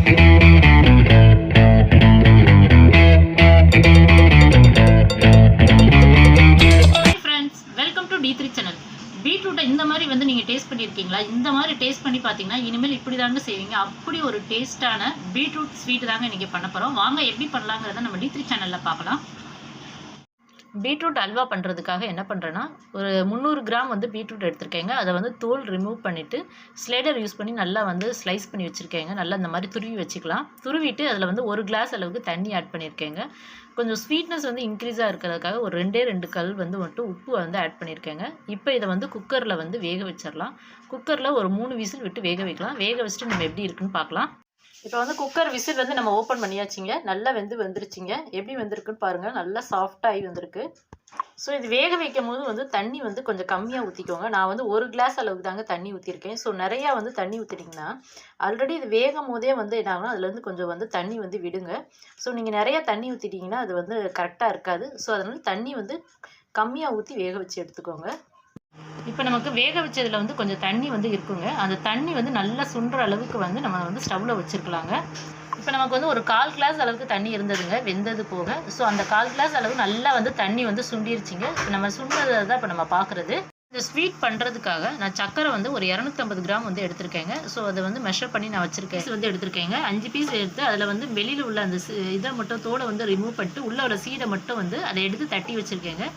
Channel. பீட்ரூட்டை இந்த மாதிரி வந்து நீங்கள் டேஸ்ட் பண்ணியிருக்கீங்களா? இந்த மாதிரி டேஸ்ட் பண்ணி பார்த்தீங்கன்னா இனிமேல் இப்படி தாங்க செய்வீங்க. அப்படி ஒரு டேஸ்ட்டான பீட்ரூட் ஸ்வீட் தாங்க இன்றைக்கி பண்ண போகிறோம். வாங்க எப்படி பண்ணலாங்கிறத நம்ம D3 சேனலில் பார்க்கலாம். பீட்ரூட் அல்வா பண்ணுறதுக்காக என்ன பண்ணுறேன்னா, ஒரு 300 கிராம் வந்து பீட்ரூட் எடுத்திருக்கேங்க. அதை வந்து தோல் ரிமூவ் பண்ணிவிட்டு ஸ்லைடர் யூஸ் பண்ணி நல்லா வந்து ஸ்லைஸ் பண்ணி வச்சுருக்கேங்க. நல்லா இந்த மாதிரி துருவி வச்சுக்கலாம். துருவிட்டு அதில் வந்து 1 கிளாஸ் அளவுக்கு தண்ணி ஆட் பண்ணியிருக்கேங்க. கொஞ்சம் ஸ்வீட்னஸ் வந்து இன்க்ரீஸாக இருக்கிறதுக்காக ஒரு 2 கல் வந்து மட்டும் உப்பு வந்து ஆட் பண்ணியிருக்கேங்க. இப்போ இதை வந்து குக்கரில் வந்து வேக வச்சிடலாம். குக்கரில் ஒரு 3 விசில் விட்டு வேக வைக்கலாம். வேக வச்சுட்டு நம்ம எப்படி இருக்குன்னு பார்க்கலாம். இப்போ வந்து குக்கர் விசில் வந்து நம்ம ஓப்பன் பண்ணியாச்சுங்க. நல்லா வெந்துருச்சுங்க. எப்படி வெந்திருக்குன்னு பாருங்கள். நல்லா சாஃப்டாகி வந்திருக்கு. ஸோ இது வேக வைக்கும் போது வந்து தண்ணி வந்து கொஞ்சம் கம்மியாக ஊற்றிக்கோங்க. நான் வந்து 1 கிளாஸ் அளவுக்கு தாங்க தண்ணி ஊற்றிருக்கேன். ஸோ நிறையா வந்து தண்ணி ஊற்றிட்டிங்கன்னா ஆல்ரெடி இது வேகும் போதே வந்து என்ன ஆகுனா அதுலேருந்து கொஞ்சம் வந்து தண்ணி வந்து விடுங்க. ஸோ நீங்கள் நிறையா தண்ணி ஊற்றிட்டிங்கன்னா அது வந்து கரெக்டாக இருக்காது. ஸோ அதனால் தண்ணி வந்து கம்மியாக ஊற்றி வேக வச்சு எடுத்துக்கோங்க. இப்போ நமக்கு வேக வச்சதில் வந்து கொஞ்சம் தண்ணி வந்து இருக்குங்க. அந்த தண்ணி வந்து நல்லா சுண்டுற அளவுக்கு வந்து நம்ம வந்து ஸ்டவ்வில் வச்சுருக்கலாங்க. இப்போ நமக்கு வந்து ஒரு 1/4 கிளாஸ் அளவுக்கு தண்ணி இருந்ததுங்க, வெந்தது போக. ஸோ அந்த 1/4 கிளாஸ் அளவு நல்லா வந்து தண்ணி வந்து சுண்டிருச்சுங்க. இப்போ நம்ம சுண்டதை தான் இப்போ நம்ம பார்க்குறது. இந்த ஸ்வீட் பண்ணுறதுக்காக நான் சக்கரை வந்து ஒரு 250 கிராம் வந்து எடுத்திருக்கேங்க. ஸோ அதை வந்து மெஷர் பண்ணி நான் வச்சுருக்கேன். வந்து எடுத்திருக்கேங்க 5 பீஸ் எடுத்து அதில் வந்து வெளியில் உள்ள அந்த இதை மட்டும் தோலை வந்து ரிமூவ் பண்ணிட்டு உள்ள ஒரு சீடை மட்டும் வந்து அதை எடுத்து தட்டி வச்சுருக்கேங்க.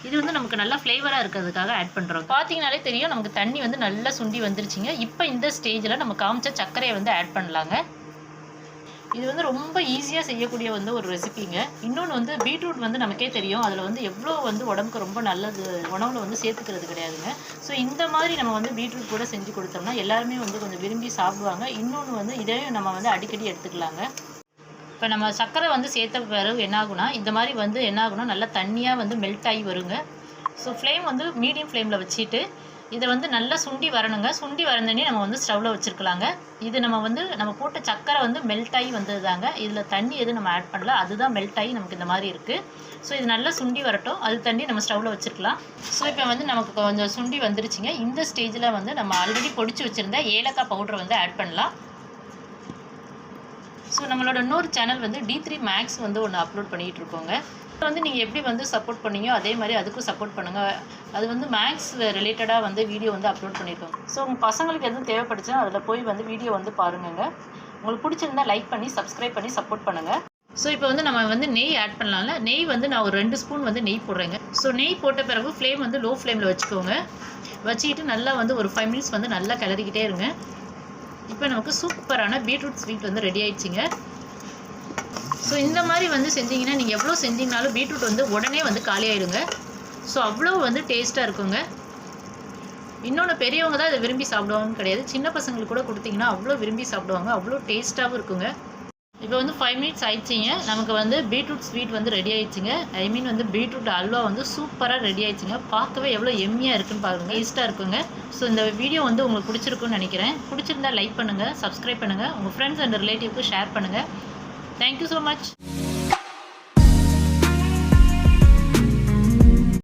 இது வந்து நமக்கு நல்லா ஃப்ளேவராக இருக்கிறதுக்காக ஆட் பண்ணுறோம். பார்த்தீங்கனாலே தெரியும் நமக்கு தண்ணி வந்து நல்லா சுண்டி வந்துருச்சுங்க. இப்போ இந்த ஸ்டேஜில் நம்ம காமிச்ச சர்க்கரையை வந்து ஆட் பண்ணலாங்க. இது வந்து ரொம்ப ஈஸியாக செய்யக்கூடிய வந்து ஒரு ரெசிபிங்க. இன்னொன்று வந்து பீட்ரூட் வந்து நமக்கே தெரியும் அதில் வந்து எவ்வளோ வந்து உடம்புக்கு ரொம்ப நல்லது, உணவில் வந்து சேர்த்துக்கிறது கிடையாதுங்க. ஸோ இந்த மாதிரி நம்ம வந்து பீட்ரூட் கூட செஞ்சு கொடுத்தோம்னா எல்லாருமே வந்து கொஞ்சம் விரும்பி சாப்பிடுவாங்க. இன்னொன்று வந்து இதையும் நம்ம வந்து அடிக்கடி எடுத்துக்கலாங்க. இப்போ நம்ம சர்க்கரை வந்து சேர்த்த பிறகு என்னாகுனா இந்த மாதிரி வந்து என்னாகுனா நல்லா தண்ணியாக வந்து மெல்ட் ஆகி வருங்க. ஸோ ஃப்ளேம் வந்து மீடியம் ஃப்ளேமில் வச்சுட்டு இதை வந்து நல்லா சுண்டி வரணுங்க. சுண்டி வரந்தோடனே நம்ம வந்து ஸ்டவ்வில் வச்சுருக்கலாங்க. இது நம்ம போட்ட சர்க்கரை வந்து மெல்ட் ஆகி வந்தது தாங்க. இதில் தண்ணி எதுவும் நம்ம ஆட் பண்ணல, அதுதான் மெல்ட் ஆகி நமக்கு இந்த மாதிரி இருக்குது. ஸோ இது நல்லா சுண்டி வரட்டும். அது தண்ணி நம்ம ஸ்டவ்வில் வச்சுருக்கலாம். ஸோ இப்போ வந்து நமக்கு கொஞ்சம் சுண்டி வந்துருச்சுங்க. இந்த ஸ்டேஜில் வந்து நம்ம ஆல்ரெடி பொடிச்சு வச்சுருந்த ஏலக்காய் பவுடரை வந்து ஆட் பண்ணலாம். ஸோ நம்மளோட இன்னொரு சேனல் வந்து D3 Max வந்து ஒன்று அப்லோட் பண்ணிகிட்டு இருக்கோங்க. வந்து நீங்கள் எப்படி வந்து சப்போர்ட் பண்ணீங்க அதே மாதிரி அதுக்கும் சப்போர்ட் பண்ணுங்கள். அது வந்து மேக்ஸ் ரிலேட்டடாக வந்து வீடியோ வந்து அப்லோட் பண்ணியிருக்கோம். ஸோ உங்கள் பசங்களுக்கு எதுவும் தேவைப்படுச்சுன்னா அதில் போய் வந்து வீடியோ வந்து பாருங்க. உங்களுக்கு பிடிச்சிருந்தா லைக் பண்ணி சப்ஸ்கிரைப் பண்ணி சப்போர்ட் பண்ணுங்கள். ஸோ இப்போ வந்து நம்ம வந்து நெய் ஆட் பண்ணலாம்ல. நெய் வந்து நான் ஒரு 2 ஸ்பூன் வந்து நெய் போடுறேங்க. ஸோ நெய் போட்ட பிறகு ஃப்ளேம் வந்து லோ ஃப்ளேமில் வச்சுக்கோங்க. வச்சுக்கிட்டு நல்லா வந்து ஒரு 5 மினிட்ஸ் வந்து நல்லா கிளறிக்கிட்டே இருங்க. இப்போ நமக்கு சூப்பரான பீட்ரூட் ஸ்வீட் வந்து ரெடி ஆயிடுச்சுங்க. ஸோ இந்த மாதிரி வந்து செஞ்சிங்கன்னா நீங்கள் எவ்வளோ செஞ்சிங்கனாலும் பீட்ரூட் வந்து உடனே வந்து காலியாகிடுங்க. ஸோ அவ்வளோ வந்து டேஸ்ட்டாக இருக்குங்க. இன்னொன்று பெரியவங்க தான் இதை விரும்பி சாப்பிடுவாங்கன்னு கிடையாது, சின்ன பசங்களுக்கு கூட கொடுத்தீங்கன்னா அவ்வளோ விரும்பி சாப்பிடுவாங்க. அவ்வளோ டேஸ்ட்டாகவும் இருக்குங்க. இப்போ வந்து 5 மினிட்ஸ் ஆயிடுச்சிங்க. நமக்கு வந்து பீட்ரூட் ஸ்வீட் வந்து ரெடி ஆயிடுச்சுங்க. ஐ மீன் வந்து பீட்ரூட் அல்வா வந்து சூப்பராக ரெடி ஆயிடுச்சுங்க. பார்க்கவே எவ்வளோ எம்மியாக இருக்குன்னு பாருங்கள், டேஸ்ட்டாக இருக்குங்க. ஸோ இந்த வீடியோ வந்து உங்களுக்கு பிடிச்சிருக்குன்னு நினைக்கிறேன். பிடிச்சிருந்தா லைக் பண்ணுங்கள், சப்ஸ்கிரைப் பண்ணுங்கள், உங்கள் ஃப்ரெண்ட்ஸ் அண்ட் ரிலேட்டிவ்க்கு ஷேர் பண்ணுங்கள். Thank you so much.